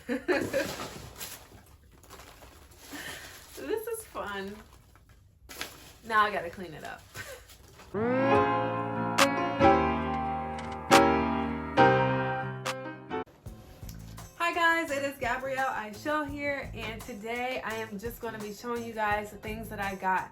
This is fun. Now I gotta clean it up. Hi guys, it is Gabrielle Ishell here, and today I am just going to be showing you guys the things that I got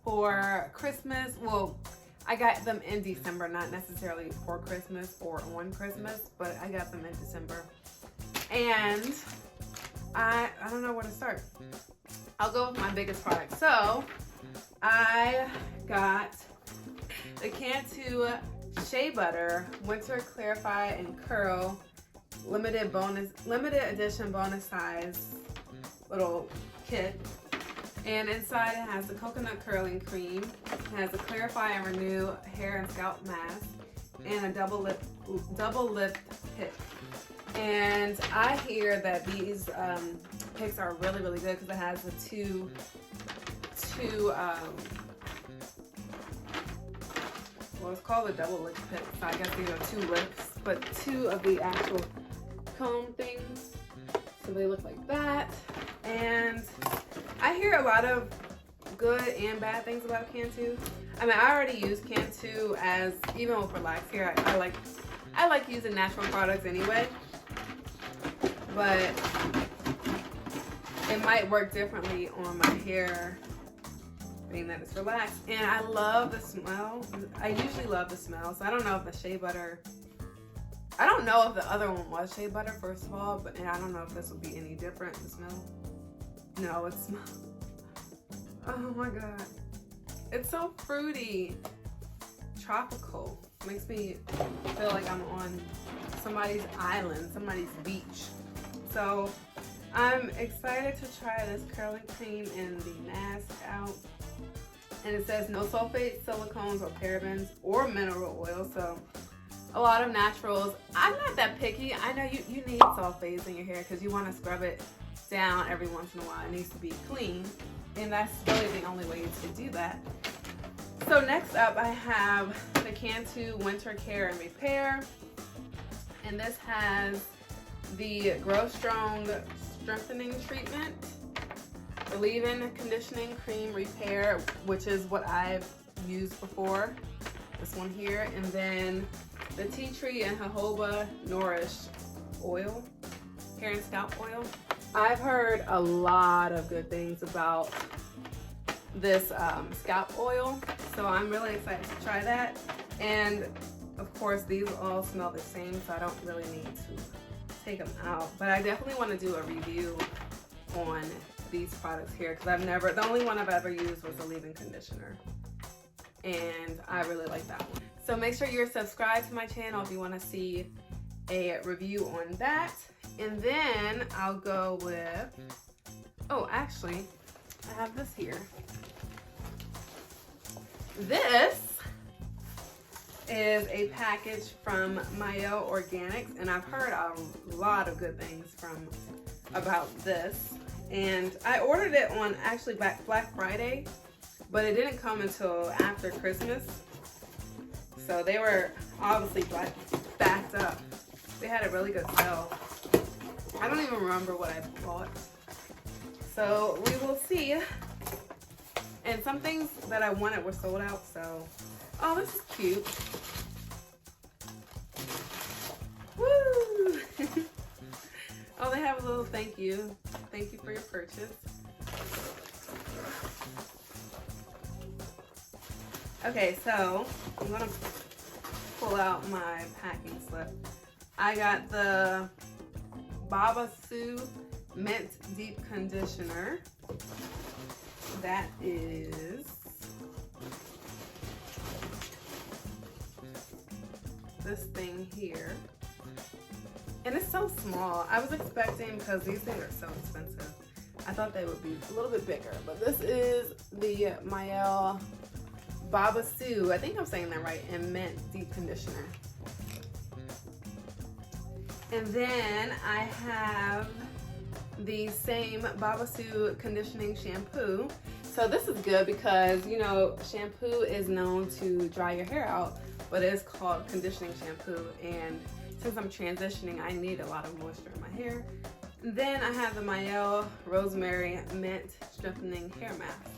for Christmas. Well, I got them in December, not necessarily for Christmas or on Christmas, but I got them in December. And I don't know where to start. I'll go with my biggest product. So I got the Cantu Shea Butter Winter Clarify and Curl limited edition bonus size little kit. And inside it has the coconut curling cream, it has a clarify and renew hair and scalp mask, and a double lip pick. And I hear that these picks are really good because it has the two well, it's called a double lip pick, so I guess these are 2 lips, but 2 of the actual comb things. So they look like that. And I hear a lot of good and bad things about Cantu. I mean, I already use Cantu as, even with relaxed hair, I like using natural products anyway. But it might work differently on my hair, being that it's relaxed. And I love the smell. I usually love the smell. So I don't know if the shea butter, I don't know if the other one was shea butter, first of all, but and I don't know if this will be any different, the smell. No, it smells, oh my God. It's so fruity, tropical. Makes me feel like I'm on somebody's island, somebody's beach. So I'm excited to try this curling cream and the mask out. And it says no sulfates, silicones, or parabens, or mineral oil. So a lot of naturals. I'm not that picky. I know you need sulfates in your hair because you want to scrub it down every once in a while. It needs to be clean. And that's really the only way to do that. So next up I have the Cantu Winter Care and Repair. And this has the Grow Strong Strengthening Treatment, the Leave-In Conditioning Cream Repair, which is what I've used before, this one here, and then the Tea Tree and Jojoba Nourish Oil, hair and scalp oil. I've heard a lot of good things about this scalp oil, so I'm really excited to try that. And of course, these all smell the same, so I don't really need to take them out. But I definitely want to do a review on these products here because the only one I've ever used was the leave-in conditioner, and I really like that one. So make sure you're subscribed to my channel if you want to see a review on that. And then I'll go with, oh, actually, I have this here. This is a package from Mielle Organics, and I've heard a lot of good things about this. And I ordered it on actually Black Friday, but it didn't come until after Christmas. So they were obviously backed up. They had a really good sale. I don't even remember what I bought. So we will see. And some things that I wanted were sold out, so. Oh, this is cute. Woo! Oh, they have a little thank you. Thank you for your purchase. Okay, so I'm gonna pull out my packing slip. I got the Babassu Mint Deep Conditioner. That is this thing here. And it's so small. I was expecting, because these things are so expensive, I thought they would be a little bit bigger. But this is the Mielle Babassu, I think I'm saying that right, and Mint Deep Conditioner. And then I have the same Babassu Conditioning Shampoo. So this is good because, you know, shampoo is known to dry your hair out, but it's called conditioning shampoo. And since I'm transitioning, I need a lot of moisture in my hair. Then I have the Mielle Rosemary Mint Strengthening Hair Mask.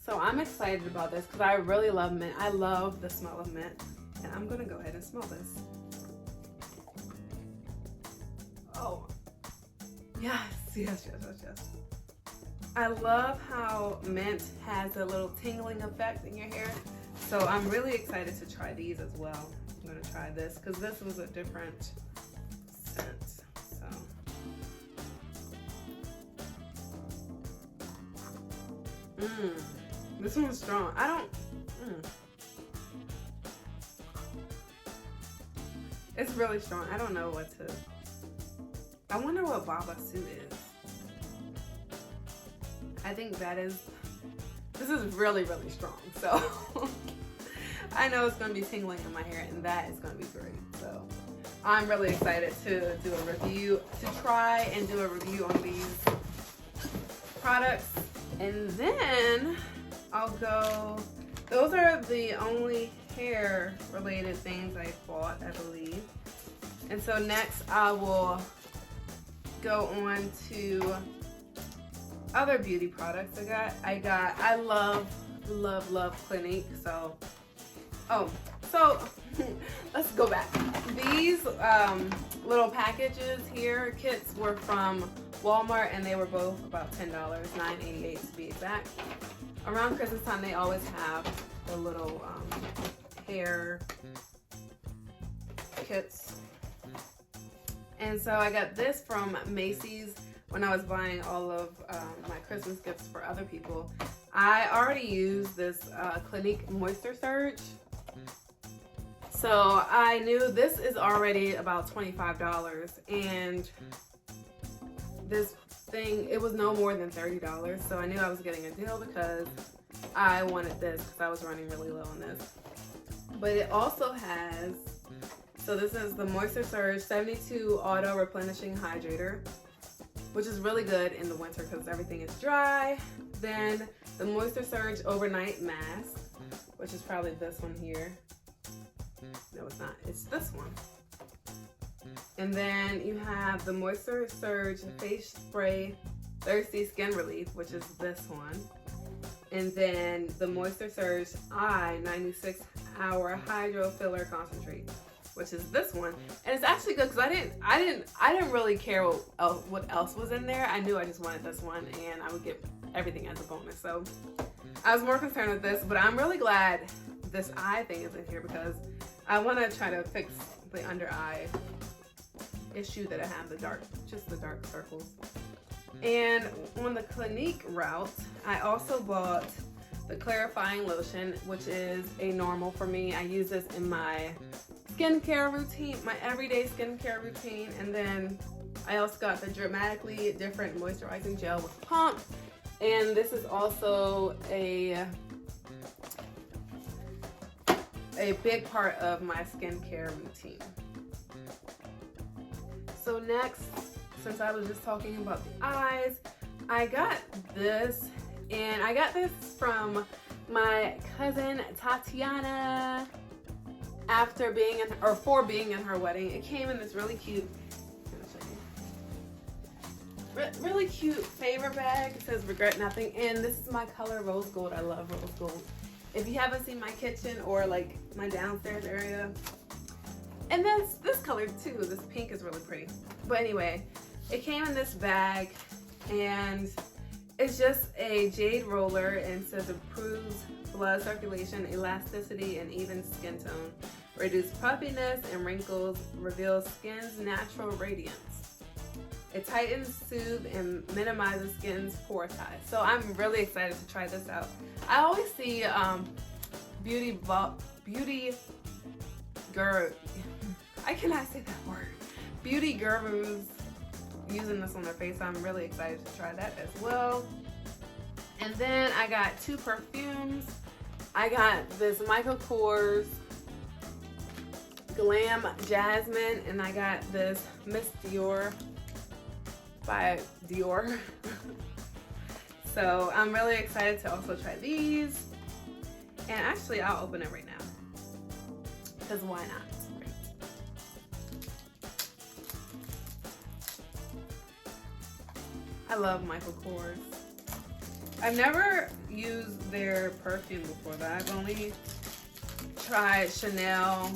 So I'm excited about this because I really love mint. I love the smell of mint. And I'm gonna go ahead and smell this. Oh, yes, yes, yes, yes, yes. I love how mint has a little tingling effect in your hair. So I'm really excited to try these as well. I'm gonna try this because this was a different scent. So. This one's strong. I don't. It's really strong. I don't know what to. I wonder what Babassu is. I think that is. This is really, really strong. So I know it's going to be tingling in my hair, and that is going to be great. So I'm really excited to do a review, to try and do a review on these products. And then I'll go. Those are the only hair related things I bought, I believe. And so next I will go on to other beauty products I love Clinique. So let's go back. These little packages here, kits, were from Walmart, and they were both about $10, $9.88 to be exact. Around Christmas time, they always have the little hair kits. And so I got this from Macy's when I was buying all of my Christmas gifts for other people. I already used this Clinique Moisture Surge. So I knew this is already about $25, and this thing, it was no more than $30. So I knew I was getting a deal because I wanted this because I was running really low on this. But it also has, so this is the Moisture Surge 72 Auto Replenishing Hydrator, which is really good in the winter because everything is dry. Then the Moisture Surge Overnight Mask, which is probably this one here. No, it's not. It's this one. And then you have the Moisture Surge Face Spray Thirsty Skin Relief, which is this one. And then the Moisture Surge Eye 96 Hour Hydro Filler Concentrate, which is this one. And it's actually good because I didn't really care what else was in there. I knew I just wanted this one, and I would get everything as a bonus. So I was more concerned with this, but I'm really glad this eye thing is in here because I want to try to fix the under eye issue that I have, just the dark circles. And on the Clinique route, I also bought the clarifying lotion, which is a normal for me. I use this in my skincare routine, my everyday skincare routine. And then I also got the Dramatically Different Moisturizing Gel with Pump. And this is also a big part of my skincare routine. So next, since I was just talking about the eyes, I got this, and I got this from my cousin Tatiana for being in her wedding. It came in this really cute, favor bag. It says regret nothing, and this is my color, rose gold. I love rose gold. If you haven't seen my kitchen or like my downstairs area, and this color too, this pink is really pretty. But anyway, it came in this bag, and it's just a jade roller, and it says improves blood circulation, elasticity, and even skin tone, reduce puffiness and wrinkles, reveals skin's natural radiance. It tightens, soothes, and minimizes skin's pore size. So I'm really excited to try this out. I always see beauty gurus using this on their face. So I'm really excited to try that as well. And then I got two perfumes. I got this Michael Kors Glam Jasmine, and I got this Miss Dior by Dior. So I'm really excited to also try these. And actually, I'll open it right now, because why not? I love Michael Kors. I've never used their perfume before that. I've only tried Chanel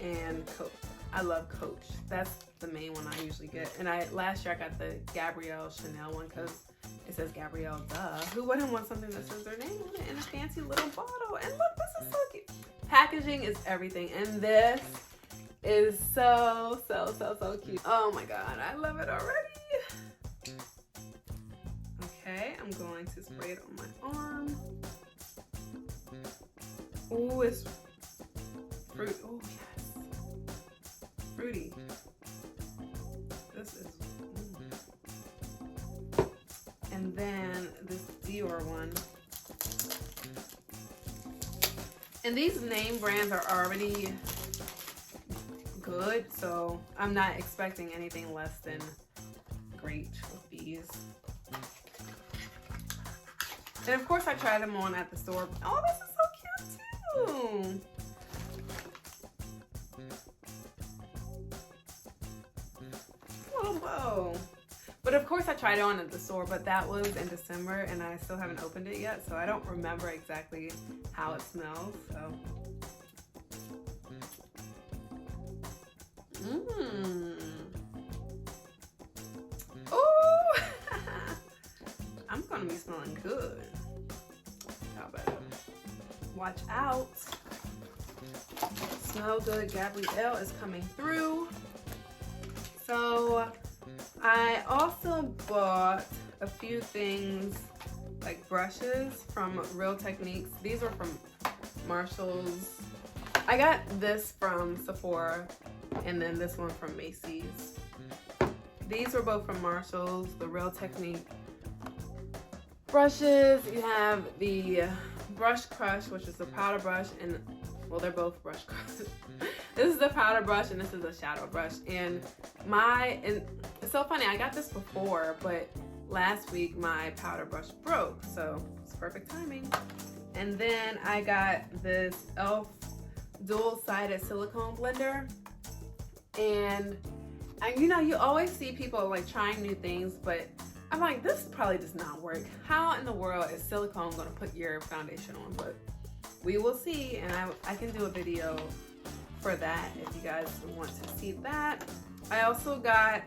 and Coach. I love Coach. That's the main one I usually get. And last year I got the Gabrielle Chanel one because it says Gabrielle, duh. Who wouldn't want something that says their name on it in a fancy little bottle? And look, this is so cute. Packaging is everything. And this is so cute. Oh my God, I love it already. Okay, I'm going to spray it on my arm. Oh, it's fruit. Oh yes, fruity. This is. And then this Dior one. And these name brands are already good, so I'm not expecting anything less than great with these. And of course I tried them on at the store. Oh, this is so cute too. Oh, whoa. But of course I tried it on at the store, but that was in December and I still haven't opened it yet, so I don't remember exactly how it smells, so. Oh, I'm gonna be smelling good. How about watch out. Smell good. Gabrielle is coming through. So I also bought a few things like brushes from Real Techniques. These are from Marshall's. I got this from Sephora and then this one from Macy's. These were both from Marshall's, the Real Technique brushes. You have the Brush Crush, which is the powder brush, and well, they're both brush crush. This is the powder brush and this is a shadow brush. And it's so funny, I got this before, but last week my powder brush broke, so it's perfect timing. And then I got this e.l.f. dual-sided silicone blender. And you know, you always see people like trying new things, but I'm like, this probably does not work. How in the world is silicone gonna put your foundation on? But we will see, and I can do a video for that if you guys want to see that. I also got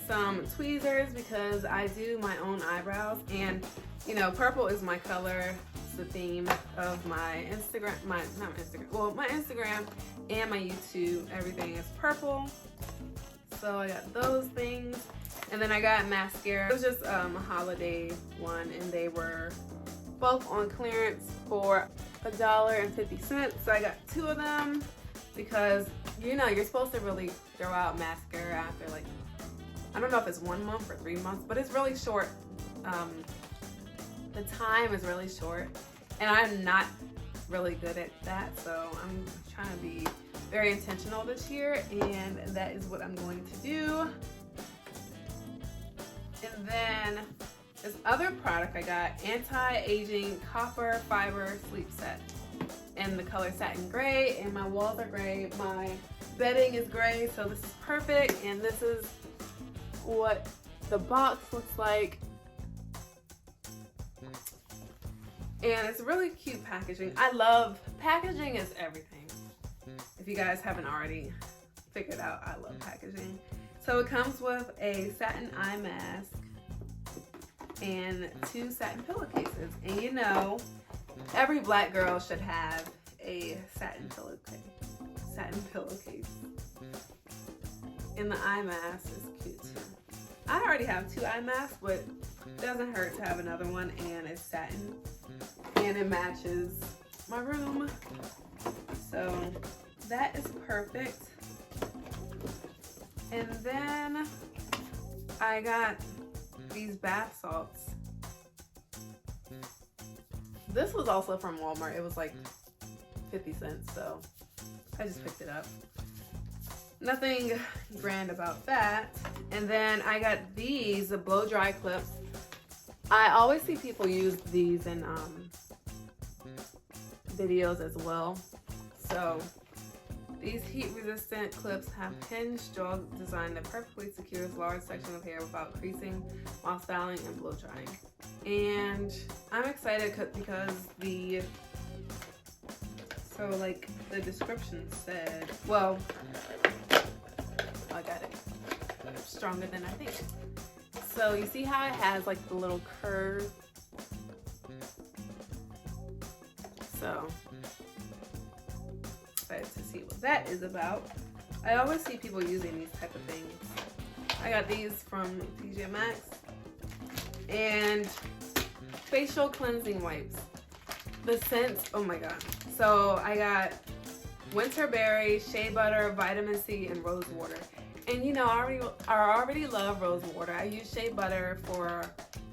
some tweezers because I do my own eyebrows, and you know, purple is my color. It's the theme of my Instagram, my Instagram and my YouTube. Everything is purple. So I got those things. And then I got mascara. It was just a holiday one, and they were both on clearance for $1.50. So I got 2 of them because, you know, you're supposed to really throw out mascara after, like, I don't know if it's 1 month or 3 months, but it's really short. The time is really short, and I'm not really good at that, so I'm trying to be very intentional this year, and that is what I'm going to do. And then this other product I got, anti-aging copper fiber sleep set, and the color satin gray, and my walls are gray, my bedding is gray, so this is perfect. And this is what the box looks like, and it's really cute packaging. I love packaging, is everything. If you guys haven't already figured out, I love packaging. So it comes with a satin eye mask and 2 satin pillowcases. And you know, every black girl should have a satin pillowcase. And the eye mask is cute too. I already have 2 eye masks, but it doesn't hurt to have another one, and it's satin. And it matches my room. So that is perfect. And then I got these bath salts. This was also from Walmart. It was like 50 cents, so I just picked it up. Nothing grand about that. And then I got these, the blow dry clips. I always see people use these in videos as well. So These heat-resistant clips have hinged jaw design that perfectly secures large sections of hair without creasing while styling and blow drying. And I'm excited because the description said, well, I got it stronger than I think. So you see how it has like the little curve? So excited to see what that is about. I always see people using these type of things. I got these from TJ Maxx. And facial cleansing wipes. The scents, oh my god. So I got winter berry, shea butter, vitamin C, and rose water. And you know, I already love rose water. I use shea butter for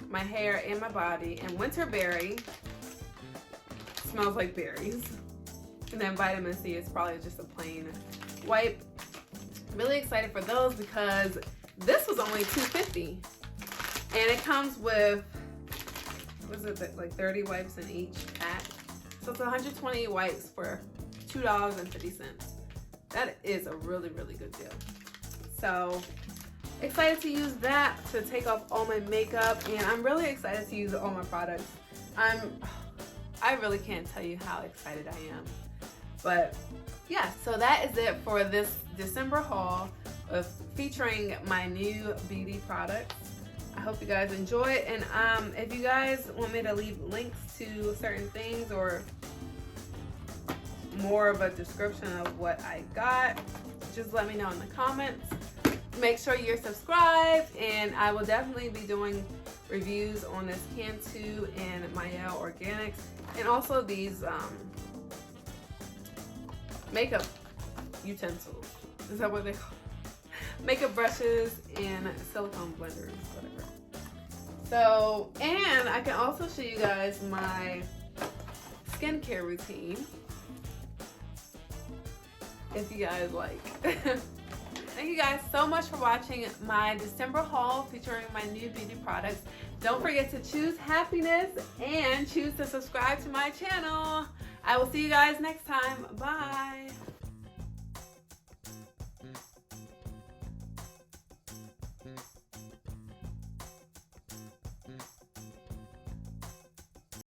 my hair and my body. And winter berry smells like berries. And then vitamin C is probably just a plain wipe. Really excited for those because this was only $2.50. And it comes with, what is it, like 30 wipes in each pack. So it's 120 wipes for $2.50. That is a really, really good deal. So excited to use that to take off all my makeup, and I'm really excited to use all my products. I really can't tell you how excited I am. But yeah, so that is it for this December haul of featuring my new beauty products. I hope you guys enjoy it, and if you guys want me to leave links to certain things or more of a description of what I got, just let me know in the comments. Make sure you're subscribed, and I will definitely be doing reviews on this Cantu and Mielle Organics, and also these makeup utensils. Is that what they call it? Makeup brushes and silicone blenders, whatever. So, and I can also show you guys my skincare routine if you guys like. Thank you guys so much for watching my December haul featuring my new beauty products. Don't forget to choose happiness and choose to subscribe to my channel. I will see you guys next time. Bye.